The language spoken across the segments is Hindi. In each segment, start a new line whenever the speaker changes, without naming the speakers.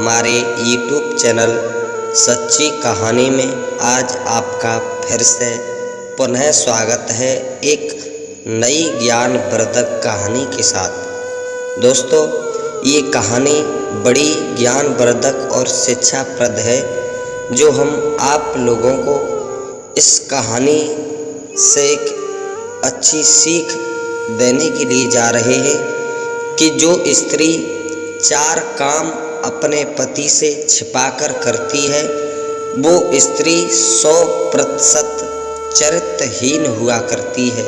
हमारे YouTube चैनल सच्ची कहानी में आज आपका फिर से पुनः स्वागत है एक नई ज्ञानवर्धक कहानी के साथ। दोस्तों, ये कहानी बड़ी ज्ञानवर्धक और शिक्षाप्रद है जो हम आप लोगों को इस कहानी से एक अच्छी सीख देने के लिए जा रहे हैं कि जो स्त्री 4 काम अपने पति से छिपाकर करती है वो स्त्री 100% चरित्रहीन हुआ करती है।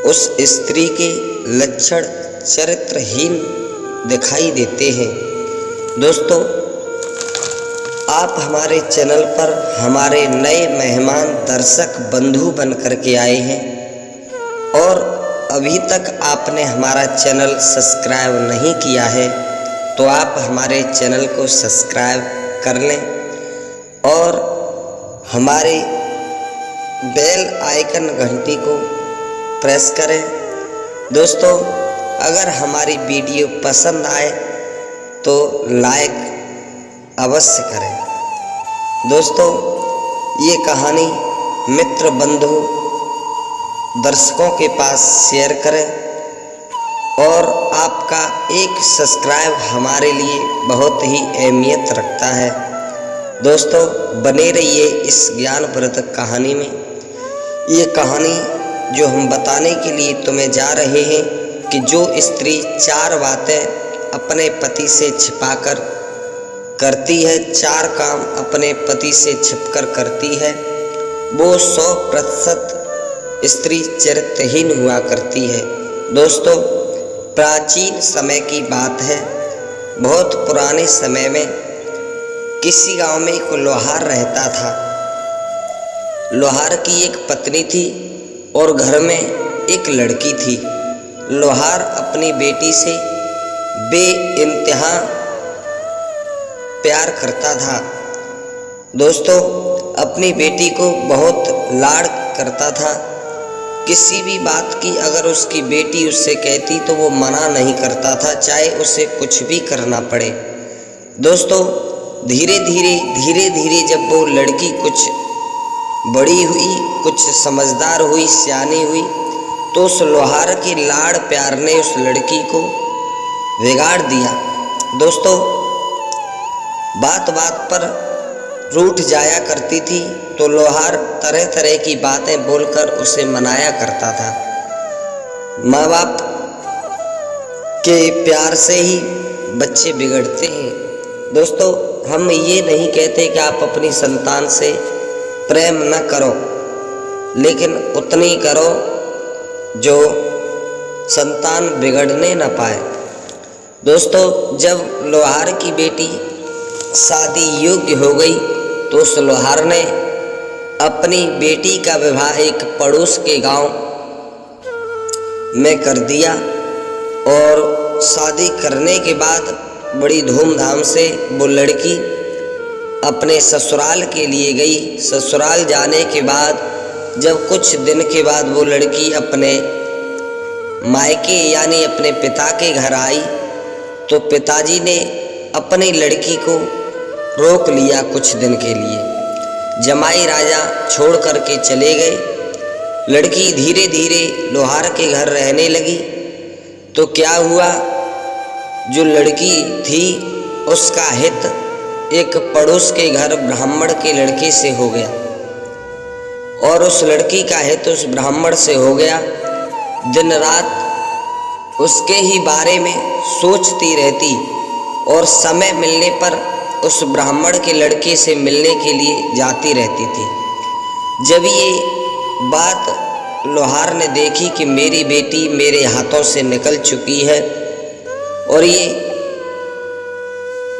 उस स्त्री के लक्षण चरित्रहीन दिखाई देते हैं। दोस्तों, आप हमारे चैनल पर हमारे नए मेहमान दर्शक बंधु बन कर के आए हैं और अभी तक आपने हमारा चैनल सब्सक्राइब नहीं किया है तो आप हमारे चैनल को सब्सक्राइब कर लें और हमारे बेल आइकन घंटी को प्रेस करें। दोस्तों, अगर हमारी वीडियो पसंद आए तो लाइक अवश्य करें। दोस्तों, ये कहानी मित्र बंधु दर्शकों के पास शेयर करें और आपका एक सब्सक्राइब हमारे लिए बहुत ही अहमियत रखता है। दोस्तों, बने रहिए इस ज्ञानवर्धक कहानी में। ये कहानी जो हम बताने के लिए तुम्हें जा रहे हैं कि जो स्त्री 4 बातें अपने पति से छिपाकर करती है, 4 काम अपने पति से छिपकर करती है, वो 100% स्त्री चरित्रहीन हुआ करती है। दोस्तों, प्राचीन समय की बात है। बहुत पुराने समय में किसी गांव में एक लोहार रहता था। लोहार की एक पत्नी थी और घर में एक लड़की थी। लोहार अपनी बेटी से बेइंतहा प्यार करता था। दोस्तों, अपनी बेटी को बहुत लाड करता था। किसी भी बात की अगर उसकी बेटी उससे कहती तो वो मना नहीं करता था, चाहे उसे कुछ भी करना पड़े। दोस्तों, धीरे धीरे जब वो लड़की कुछ बड़ी हुई, कुछ समझदार हुई, सियानी हुई, तो उस लोहार के लाड़ प्यार ने उस लड़की को बिगाड़ दिया। दोस्तों, बात बात पर रूठ जाया करती थी तो लोहार तरह तरह की बातें बोलकर उसे मनाया करता था। माँ बाप के प्यार से ही बच्चे बिगड़ते हैं। दोस्तों, हम ये नहीं कहते कि आप अपनी संतान से प्रेम न करो, लेकिन उतनी करो जो संतान बिगड़ने न पाए। दोस्तों, जब लोहार की बेटी शादी योग्य हो गई तो उस लोहार ने अपनी बेटी का विवाह एक पड़ोस के गांव में कर दिया और शादी करने के बाद बड़ी धूमधाम से वो लड़की अपने ससुराल के लिए गई। ससुराल जाने के बाद जब कुछ दिन के बाद वो लड़की अपने मायके यानी अपने पिता के घर आई तो पिताजी ने अपनी लड़की को रोक लिया कुछ दिन के लिए। जमाई राजा छोड़ करके चले गए। लड़की धीरे धीरे लोहार के घर रहने लगी। तो क्या हुआ, जो लड़की थी उसका हित एक पड़ोस के घर ब्राह्मण के लड़के से हो गया और उस लड़की का हित उस ब्राह्मण से हो गया। दिन रात उसके ही बारे में सोचती रहती और समय मिलने पर उस ब्राह्मण के लड़के से मिलने के लिए जाती रहती थी। जब ये बात लोहार ने देखी कि मेरी बेटी मेरे हाथों से निकल चुकी है और ये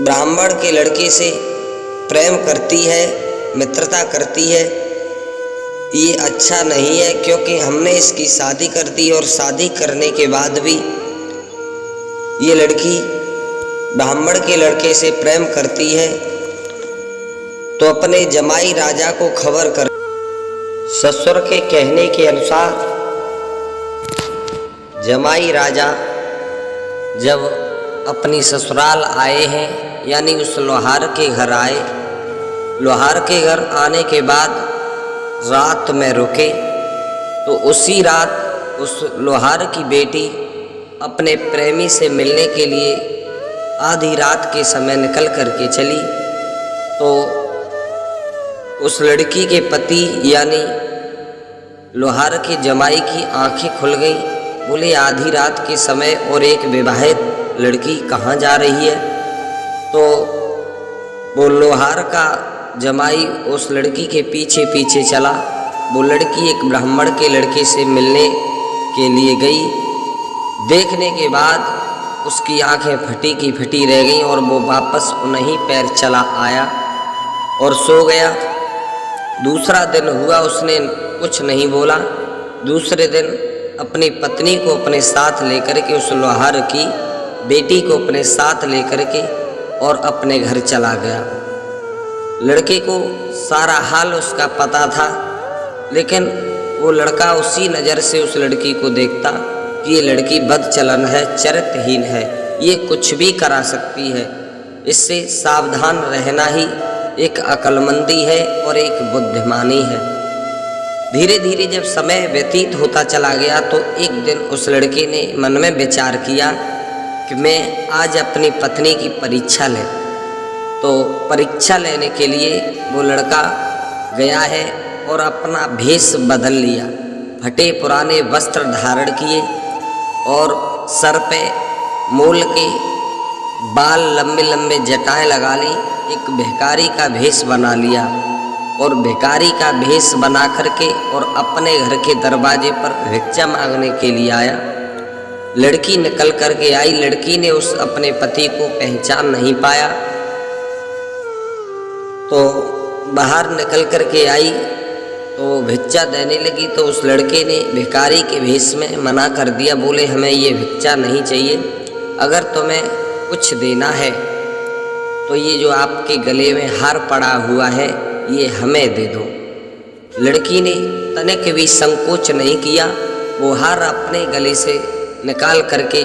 ब्राह्मण के लड़के से प्रेम करती है, मित्रता करती है, ये अच्छा नहीं है, क्योंकि हमने इसकी शादी कर दी और शादी करने के बाद भी ये लड़की ब्राह्मण के लड़के से प्रेम करती है, तो अपने जमाई राजा को खबर कर। ससुर के कहने के अनुसार जमाई राजा जब अपनी ससुराल आए हैं, यानी उस लोहार के घर आए। लोहार के घर आने के बाद रात में रुके, तो उसी रात उस लोहार की बेटी अपने प्रेमी से मिलने के लिए आधी रात के समय निकल करके चली। तो उस लड़की के पति यानी लोहार के जमाई की आंखें खुल गईं। बोले आधी रात के समय और एक विवाहित लड़की कहाँ जा रही है। तो वो लोहार का जमाई उस लड़की के पीछे पीछे चला। वो लड़की एक ब्राह्मण के लड़के से मिलने के लिए गई। देखने के बाद उसकी आंखें फटी की फटी रह गईं और वो वापस उन्हीं पैर चला आया और सो गया। दूसरा दिन हुआ, उसने कुछ नहीं बोला। दूसरे दिन अपनी पत्नी को अपने साथ लेकर के, उस लोहार की बेटी को अपने साथ लेकर के और अपने घर चला गया। लड़के को सारा हाल उसका पता था, लेकिन वो लड़का उसी नज़र से उस लड़की को देखता कि ये लड़की बदचलन है, चरित्रहीन है, ये कुछ भी करा सकती है, इससे सावधान रहना ही एक अक्लमंदी है और एक बुद्धिमानी है। धीरे धीरे जब समय व्यतीत होता चला गया तो एक दिन उस लड़के ने मन में विचार किया कि मैं आज अपनी पत्नी की परीक्षा लें। तो परीक्षा लेने के लिए वो लड़का गया है और अपना भेष बदल लिया। फटे पुराने वस्त्र धारण किए और सर पे मूल के बाल लंबे लंबे जटाएं लगा ली। एक भिखारी का भेष बना लिया और भिखारी का भेष बना करके और अपने घर के दरवाजे पर भिक्षा मांगने के लिए आया। लड़की निकल करके आई। लड़की ने उस अपने पति को पहचान नहीं पाया, तो बाहर निकल करके आई तो भिक्षा देने लगी। तो उस लड़के ने भिखारी के भेष में मना कर दिया। बोले हमें ये भिक्षा नहीं चाहिए, अगर तुम्हें कुछ देना है तो ये जो आपके गले में हार पड़ा हुआ है ये हमें दे दो। लड़की ने तनिक भी संकोच नहीं किया, वो हार अपने गले से निकाल करके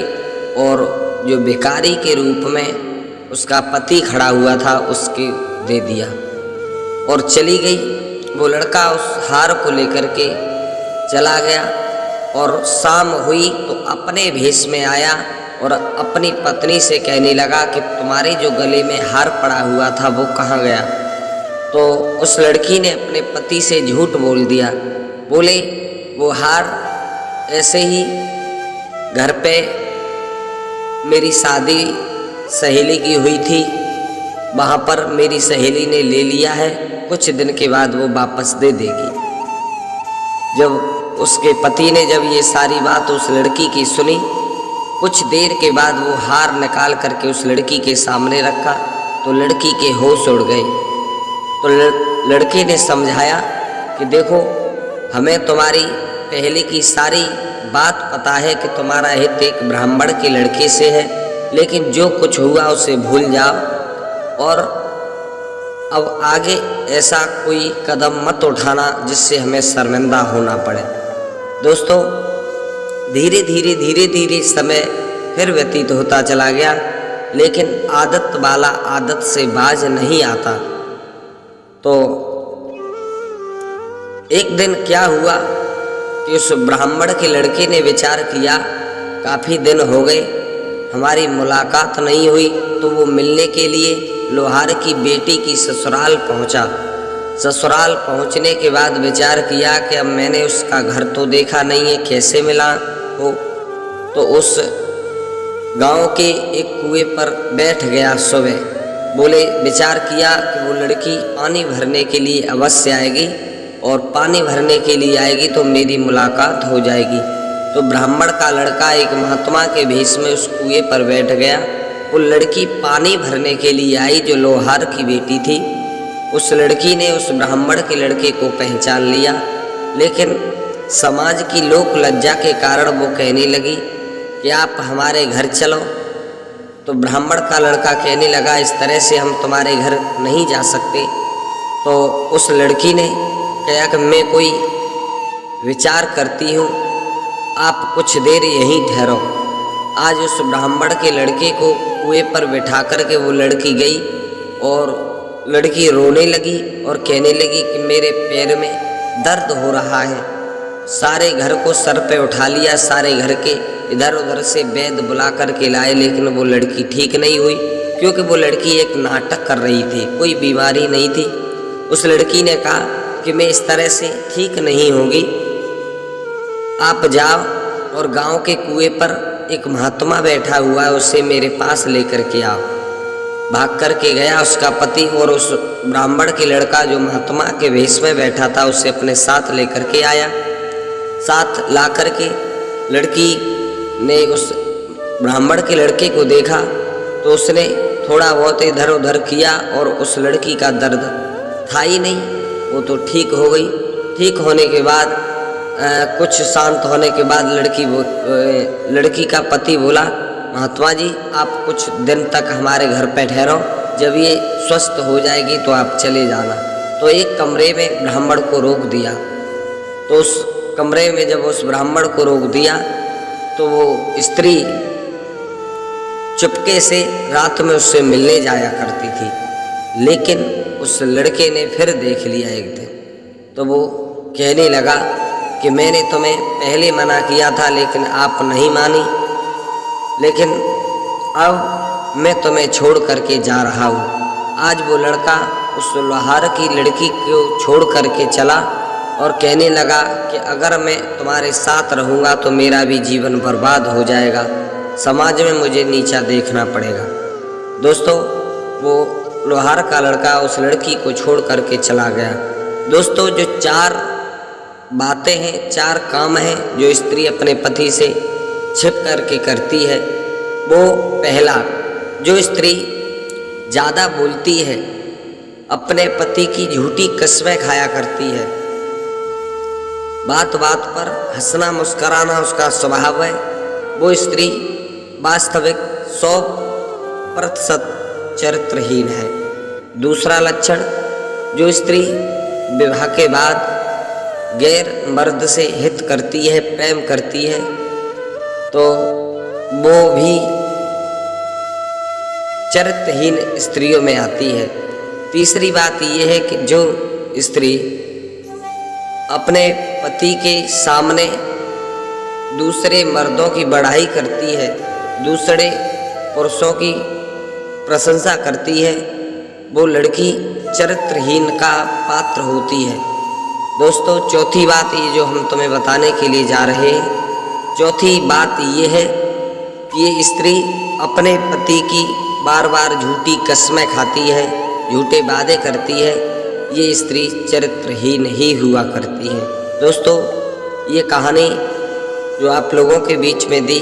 और जो भिखारी के रूप में उसका पति खड़ा हुआ था उसके दे दिया और चली गई। वो लड़का उस हार को लेकर के चला गया और शाम हुई तो अपने भेष में आया और अपनी पत्नी से कहने लगा कि तुम्हारे जो गले में हार पड़ा हुआ था वो कहाँ गया। तो उस लड़की ने अपने पति से झूठ बोल दिया। बोले वो हार ऐसे ही घर पे मेरी शादी सहेली की हुई थी, वहाँ पर मेरी सहेली ने ले लिया है, कुछ दिन के बाद वो वापस दे देगी। जब उसके पति ने जब ये सारी बात उस लड़की की सुनी, कुछ देर के बाद वो हार निकाल करके उस लड़की के सामने रखा तो लड़की के होश उड़ गए। तो लड़के ने समझाया कि देखो हमें तुम्हारी पहले की सारी बात पता है कि तुम्हारा हित एक ब्राह्मण के लड़के से है, लेकिन जो कुछ हुआ उसे भूल जाओ और अब आगे ऐसा कोई कदम मत उठाना जिससे हमें शर्मिंदा होना पड़े। दोस्तों धीरे धीरे समय फिर व्यतीत होता चला गया, लेकिन आदत वाला आदत से बाज नहीं आता। तो एक दिन क्या हुआ कि उस ब्राह्मण के लड़के ने विचार किया काफ़ी दिन हो गए हमारी मुलाकात नहीं हुई, तो वो मिलने के लिए लोहार की बेटी की ससुराल पहुंचा। ससुराल पहुंचने के बाद विचार किया कि अब मैंने उसका घर तो देखा नहीं है, कैसे मिला हो। तो उस गांव के एक कुएं पर बैठ गया सुबह। बोले विचार किया कि वो लड़की पानी भरने के लिए अवश्य आएगी और पानी भरने के लिए आएगी तो मेरी मुलाकात हो जाएगी। तो ब्राह्मण का लड़का एक महात्मा के भेष में उस कुएं पर बैठ गया। वो लड़की पानी भरने के लिए आई जो लोहार की बेटी थी। उस लड़की ने उस ब्राह्मण के लड़के को पहचान लिया, लेकिन समाज की लोक लज्जा के कारण वो कहने लगी कि आप हमारे घर चलो। तो ब्राह्मण का लड़का कहने लगा इस तरह से हम तुम्हारे घर नहीं जा सकते। तो उस लड़की ने कहा कि मैं कोई विचार करती हूँ, आप कुछ देर यहीं ठहरो। आज उस ब्राह्मण के लड़के को कुएं पर बिठा कर के वो लड़की गई और लड़की रोने लगी और कहने लगी कि मेरे पैर में दर्द हो रहा है। सारे घर को सर पे उठा लिया, सारे घर के इधर उधर से वैद्य बुला कर के लाए, लेकिन वो लड़की ठीक नहीं हुई, क्योंकि वो लड़की एक नाटक कर रही थी, कोई बीमारी नहीं थी। उस लड़की ने कहा कि मैं इस तरह से ठीक नहीं होगी, आप जाओ और गांव के कुएं पर एक महात्मा बैठा हुआ है, उसे मेरे पास लेकर के आओ। भाग कर के गया उसका पति और उस ब्राह्मण के लड़का जो महात्मा के वेश में बैठा था उसे अपने साथ लेकर के आया। साथ ला कर के लड़की ने उस ब्राह्मण के लड़के को देखा तो उसने थोड़ा बहुत इधर उधर किया और उस लड़की का दर्द था ही नहीं, वो तो ठीक हो गई। ठीक होने के बाद कुछ शांत होने के बाद लड़की का पति बोला, महात्मा जी आप कुछ दिन तक हमारे घर पे ठहरो, जब ये स्वस्थ हो जाएगी तो आप चले जाना। तो एक कमरे में ब्राह्मण को रोक दिया। तो उस कमरे में जब उस ब्राह्मण को रोक दिया तो वो स्त्री चुपके से रात में उससे मिलने जाया करती थी, लेकिन उस लड़के ने फिर देख लिया एक दिन। तो वो कहने लगा कि मैंने तुम्हें पहले मना किया था लेकिन आप नहीं मानी, लेकिन अब मैं तुम्हें छोड़ करके जा रहा हूँ। आज वो लड़का उस लोहार की लड़की को छोड़ करके चला और कहने लगा कि अगर मैं तुम्हारे साथ रहूँगा तो मेरा भी जीवन बर्बाद हो जाएगा, समाज में मुझे नीचा देखना पड़ेगा। दोस्तों वो लोहार का लड़का उस लड़की को छोड़ करके चला गया। दोस्तों जो 4 बातें हैं, 4 काम हैं जो स्त्री अपने पति से छिप करके करती है, वो पहला, जो स्त्री ज़्यादा बोलती है, अपने पति की झूठी कसमें खाया करती है, बात बात पर हंसना मुस्कराना उसका स्वभाव है, वो स्त्री वास्तविक 100% चरित्रहीन है। दूसरा लक्षण, जो स्त्री विवाह के बाद गैर मर्द से हित करती है, प्रेम करती है, तो वो भी चरित्रहीन स्त्रियों में आती है। तीसरी बात यह है कि जो स्त्री अपने पति के सामने दूसरे मर्दों की बढ़ाई करती है, दूसरे पुरुषों की प्रशंसा करती है, वो लड़की चरित्रहीन का पात्र होती है। दोस्तों चौथी बात ये जो हम तुम्हें बताने के लिए जा रहे हैं, चौथी बात ये है कि ये स्त्री अपने पति की बार बार झूठी कसमें खाती है, झूठे वादे करती है, ये स्त्री चरित्रहीन ही हुआ करती है। दोस्तों ये कहानी जो आप लोगों के बीच में दी